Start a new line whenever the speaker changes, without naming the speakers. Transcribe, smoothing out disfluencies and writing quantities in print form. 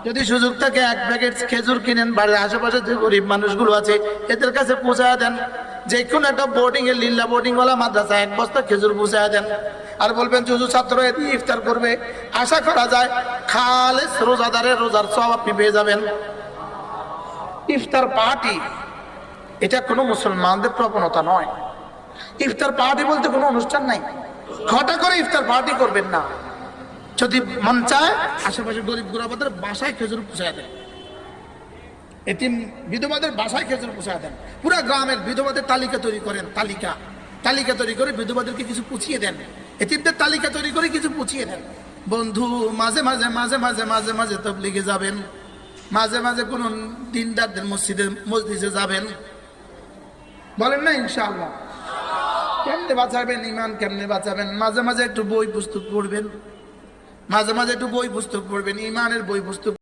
যদি সুযোগ থাকে এক প্যাকেট খেজুর কিনেন, বাড়ির আশেপাশে যে গরিব মানুষগুলো আছে এদের কাছে পৌঁছায় দেন। যে কোনো একটা বোর্ডিং এ লিল্লা বোর্ডিং ওয়ালা মাদ্রাসা এক বস্তা খেজুর পৌঁছায় দেন। আর বলবেন যুজু ছাত্র এটি ইফতার করবে, আশা করা যায় খালেস রোজাদারের রোজার সওয়াব আপনি পেয়ে যাবেন। ইফতার পার্টি এটা কোনো মুসলমানদের প্রবণতা নয়। ইফতার পার্টি বলতে কোনো অনুষ্ঠান নাই। ঘটা করে ইফতার পার্টি করবেন না। যদি মন চায় আশেপাশে গরিব গুরাবাদের বাসায় খেজুর পৌঁছায় দেন, এতিম বিধবাদের বাসায় খেজুর পৌঁছায় দেন। পুরা গ্রামের বিধবাদের তালিকা তৈরি করেন, তালিকা তৈরি করে বিধবাদেরকে কিছু পুছিয়ে দেন। এতিমদের তালিকা তৈরি করে কিছু পুছিয়ে দেন। বন্ধু মাঝে মাঝে মাঝে মাঝে মাঝে মাঝে তাবলীগে যাবেন, মাঝে মাঝে কোন দিনদারদের মসজিদে যাবেন, বলেন না ইনশাআল্লাহ। কেমনে বাঁচাবেন ইমান, কেমনে বাঁচাবেন? মাঝে মাঝে একটু বই পুস্তক পড়বেন, মাঝে মাঝে একটু বই পুস্তক পড়বেন, ইমানের বই পুস্তক